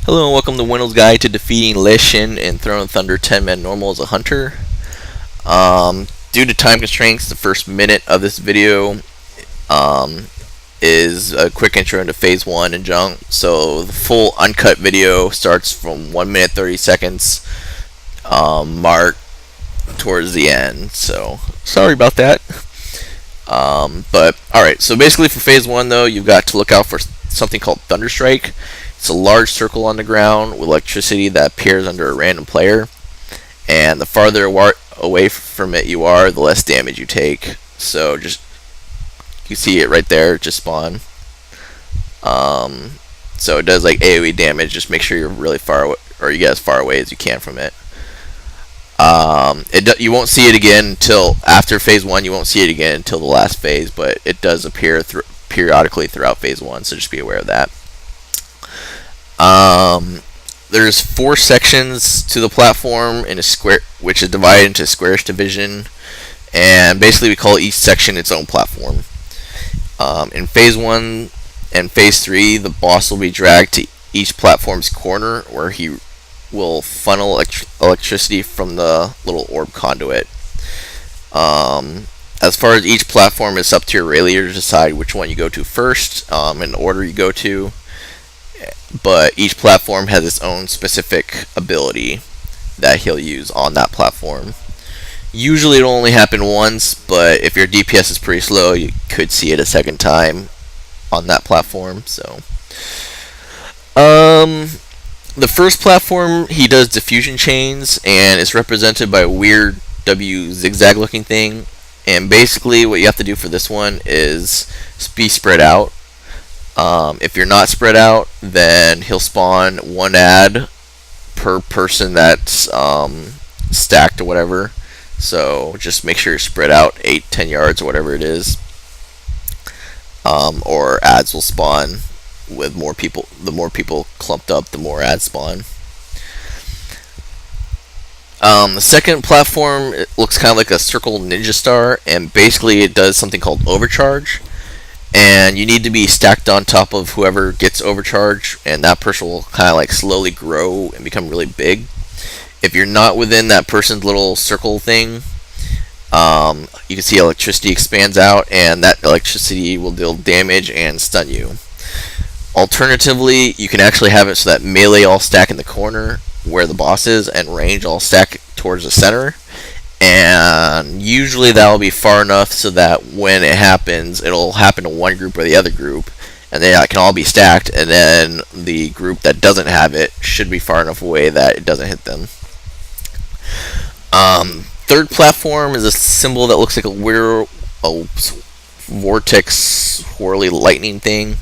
Hello and welcome to wenll's Guide to Defeating Lei Shen in Throne Thunder 10-man normal as a hunter. Due to time constraints, the first minute of this video is a quick intro into Phase 1 and junk. So the full uncut video starts from 1 minute 30 seconds mark towards the end. So sorry about that. But alright, so basically for Phase 1 though, you've got to look out for something called Thunderstrike. It's a large circle on the ground with electricity that appears under a random player, and the farther away from it you are, the less damage you take. So just, you see it right there, just spawn. So it does like AoE damage. Just make sure you're really far away, or you get as far away as you can from it. You won't see it again until after Phase 1. You won't see it again until the last phase, but it does appear periodically throughout Phase 1, so just be aware of that. There's 4 sections to the platform in a square, which is divided into squarish division, and basically we call each section its own platform. In Phase 1 and Phase 3, the boss will be dragged to each platform's corner, where he will funnel electricity from the little orb conduit. As far as each platform, it's up to your Railier to decide which one you go to first, in the order you go to. But each platform has its own specific ability that he'll use on that platform. Usually it'll only happen once, but if your DPS is pretty slow, you could see it a second time on that platform. So, the first platform, he does diffusion chains, and it's represented by a weird W zigzag looking thing. And basically what you have to do for this one is be spread out. If you're not spread out, then he'll spawn 1 ad per person that's stacked or whatever. So just make sure you're spread out 8-10 yards or whatever it is. Or ads will spawn with more people. The more people clumped up, the more ads spawn. The second platform, it looks kind of like a circle ninja star, and basically it does something called overcharge. And you need to be stacked on top of whoever gets overcharged, and that person will kind of like slowly grow and become really big. If you're not within that person's little circle thing, you can see electricity expands out, and that electricity will deal damage and stun you. Alternatively, you can actually have it so that melee all stack in the corner where the boss is, and range all stack towards the center. And usually that will be far enough so that when it happens, it'll happen to one group or the other group, and they can all be stacked, and then the group that doesn't have it should be far enough away that it doesn't hit them. Third platform is a symbol that looks like a vortex swirly lightning thing.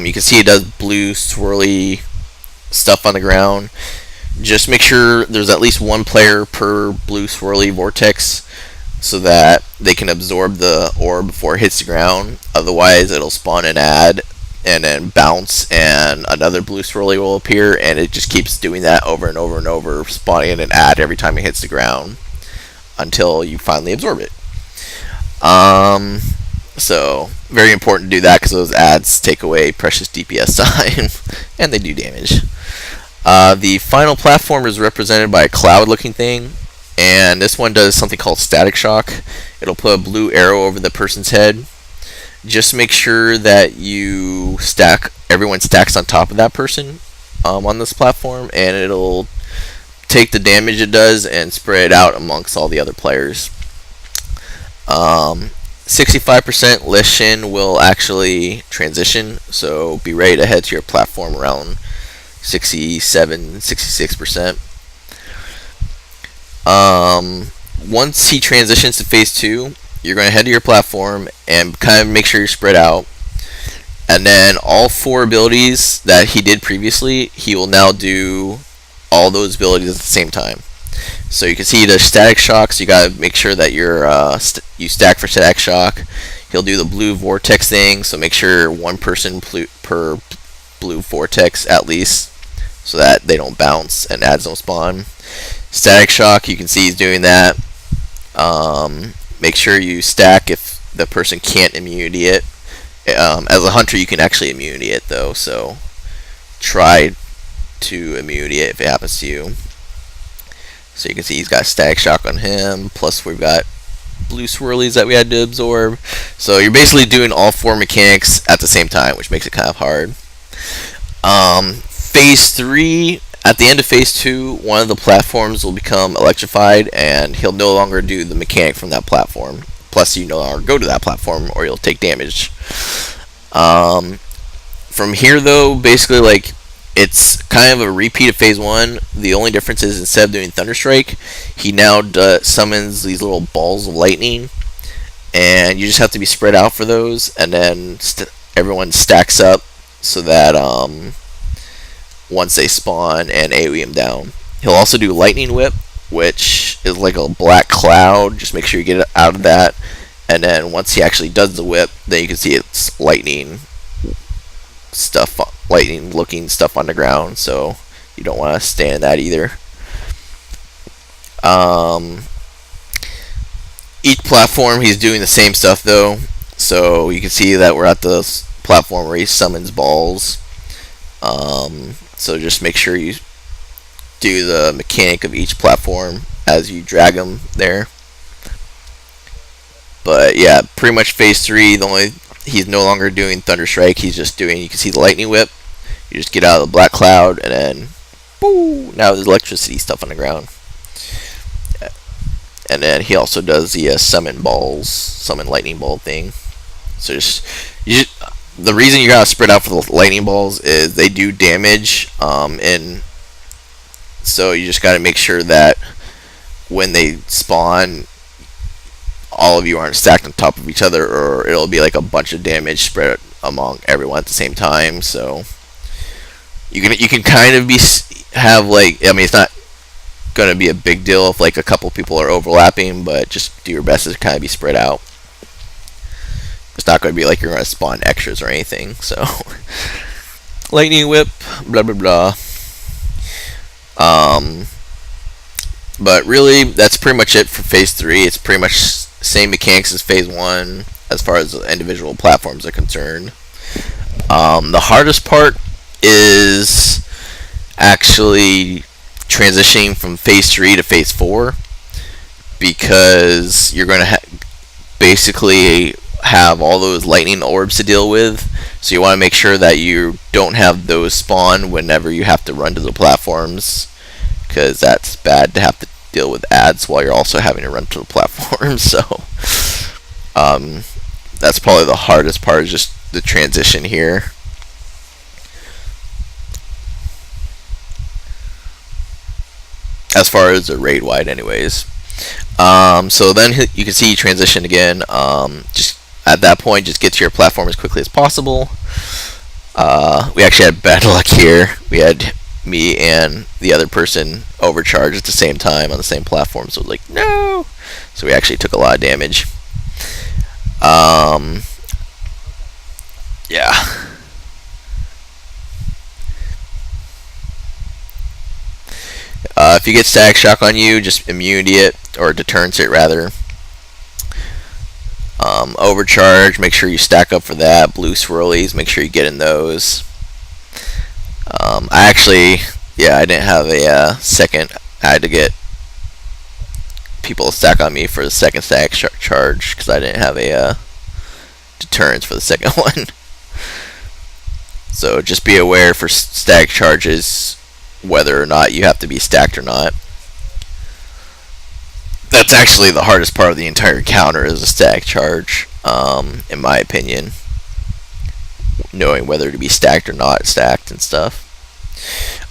You can see it does blue swirly stuff on the ground. Just make sure there's at least 1 player per blue swirly vortex so that they can absorb the orb before it hits the ground. Otherwise, it'll spawn an ad and then bounce, and another blue swirly will appear, and it just keeps doing that over and over and over, spawning an ad every time it hits the ground until you finally absorb it. So, very important to do that because those ads take away precious DPS time and they do damage. The final platform is represented by a cloud-looking thing, and this one does something called static shock. It'll put a blue arrow over the person's head. Just make sure that everyone stacks on top of that person on this platform, and it'll take the damage it does and spread it out amongst all the other players. 65% Lei Shen will actually transition, so be ready to head to your platform around 66%. Once he transitions to Phase 2, you're going to head to your platform and kind of make sure you're spread out. And then all 4 abilities that he did previously, he will now do all those abilities at the same time. So you can see he does static shock, so you got to make sure that you stack for static shock. He'll do the blue vortex thing, so make sure 1 person per blue vortex at least, so that they don't bounce and ads don't spawn. Static shock, you can see he's doing that. Make sure you stack if the person can't immunity it. As a hunter, you can actually immunity it though, so try to immunity if it happens to you. So you can see he's got Static Shock on him, plus we've got blue swirlies that we had to absorb. So you're basically doing all 4 mechanics at the same time, which makes it kind of hard. Phase 3, at the end of Phase 2, one of the platforms will become electrified, and he'll no longer do the mechanic from that platform. Plus, you no longer go to that platform, or you'll take damage. From here, though, basically, like, it's kind of a repeat of Phase 1. The only difference is instead of doing Thunderstrike, he now summons these little balls of lightning, and you just have to be spread out for those, and then everyone stacks up so that once they spawn and AoE him down. He'll also do Lightning Whip, which is like a black cloud. Just make sure you get it out of that, and then once he actually does the whip, then you can see it's lightning stuff, lightning looking stuff on the ground, so you don't want to stand in that either. Each platform he's doing the same stuff though, so you can see that we're at the platform where he summons balls. So just make sure you do the mechanic of each platform as you drag them there. But yeah, pretty much Phase 3, he's no longer doing Thunderstrike, he's just doing, you can see the Lightning Whip. You just get out of the black cloud, and then, boo, now there's electricity stuff on the ground. And then he also does the summon lightning ball thing. So the reason you gotta spread out for the lightning balls is they do damage, and so you just gotta make sure that when they spawn, all of you aren't stacked on top of each other, or it'll be like a bunch of damage spread among everyone at the same time. So you can kind of have like, I mean, it's not gonna be a big deal if like a couple people are overlapping, but just do your best to kind of be spread out. It's not going to be like you're going to spawn extras or anything. So Lightning Whip, blah blah blah. But really, that's pretty much it for Phase 3. It's pretty much same mechanics as Phase 1 as far as the individual platforms are concerned. The hardest part is actually transitioning from Phase 3 to Phase 4, because you're going to basically have all those lightning orbs to deal with, so you want to make sure that you don't have those spawn whenever you have to run to the platforms, because that's bad to have to deal with ads while you're also having to run to the platforms. So that's probably the hardest part, is just the transition here. As far as the raid wide anyways. So then you can see transition again. Just at that point, just get to your platform as quickly as possible. We actually had bad luck here. We had me and the other person overcharged at the same time on the same platform, so it was like, no! So we actually took a lot of damage. Yeah. If you get Static Shock on you, just immunity it, or deterrence it rather. Overcharge, make sure you stack up for that. Blue swirlies, make sure you get in those. I didn't have a second. I had to get people to stack on me for the second static charge, because I didn't have a deterrence for the second one. So just be aware for static charges whether or not you have to be stacked or not. That's actually the hardest part of the entire encounter, is a static charge, in my opinion. Knowing whether to be stacked or not stacked and stuff.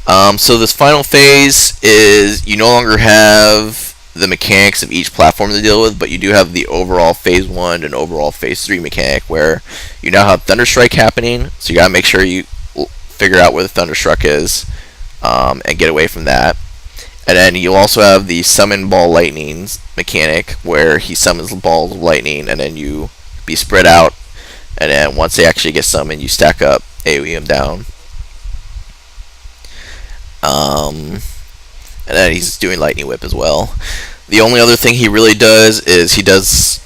So this final phase is, you no longer have the mechanics of each platform to deal with, but you do have the overall Phase 1 and overall Phase 3 mechanic, where you now have Thunderstrike happening, so you gotta make sure you figure out where the Thunderstruck is, and get away from that. And then you also have the Summon Ball Lightning mechanic, where he summons balls of lightning, and then you be spread out, and then once they actually get summoned, you stack up, AoE them down. And then he's doing Lightning Whip as well. The only other thing he really does is he does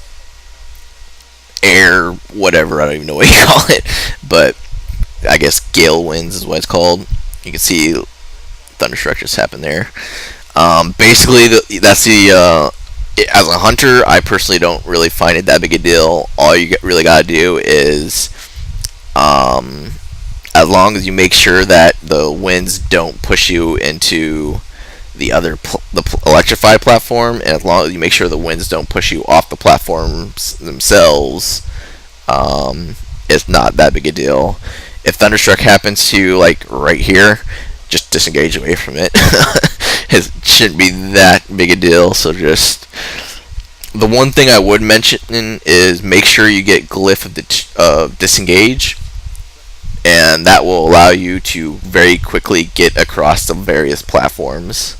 air whatever, I don't even know what you call it, but I guess Gale Winds is what it's called. You can see Thunderstruck just happened there. Basically, that's the. As a hunter, I personally don't really find it that big a deal. All you really gotta do is, um, as long as you make sure that the winds don't push you into the electrified platform, and as long as you make sure the winds don't push you off the platforms themselves, um, it's not that big a deal. If thunderstruck happens to you like right here, just disengage away from it. It shouldn't be that big a deal. So just the one thing I would mention is make sure you get glyph of disengage, and that will allow you to very quickly get across the various platforms.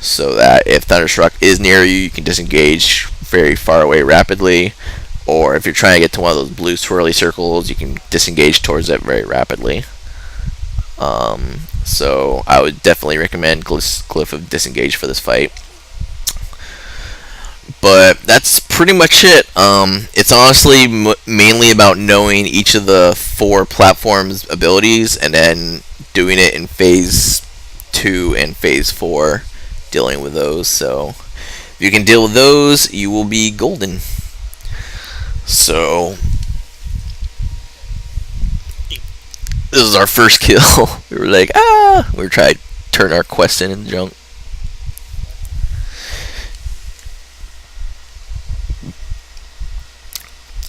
So that if thunderstruck is near you, you can disengage very far away rapidly. Or if you're trying to get to one of those blue swirly circles, you can disengage towards it very rapidly. So I would definitely recommend Glyph of Disengage for this fight. But that's pretty much it. It's honestly mainly about knowing each of the four platforms' abilities and then doing it in phase 2 and phase 4, dealing with those. So if you can deal with those, you will be golden. So this is our first kill. We were like, we were trying to turn our quest in and junk.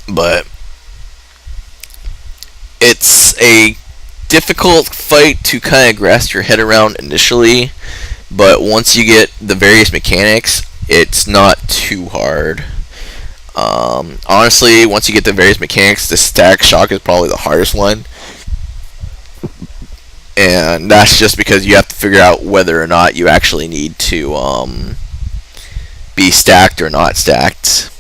But it's a difficult fight to kind of grasp your head around initially, but once you get the various mechanics, it's not too hard. Honestly, once you get the various mechanics, the stack shock is probably the hardest one, and that's just because you have to figure out whether or not you actually need to be stacked or not stacked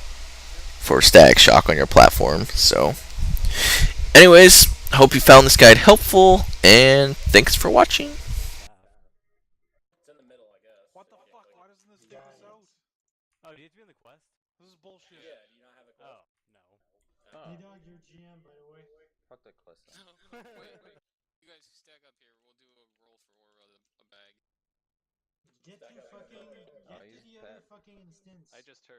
for static shock on your platform. So, anyways, hope you found this guide helpful, and thanks for watching. What the fuck? Why doesn't this give us out? Oh, do you have to be in the quest? This is bullshit. Oh, no. Hey dog, you're GM by the way. Fuck the quest. Wait. You guys stack up here. We'll do a roll for a bag. Get to fucking get to he's the pet. other fucking instance. I just heard.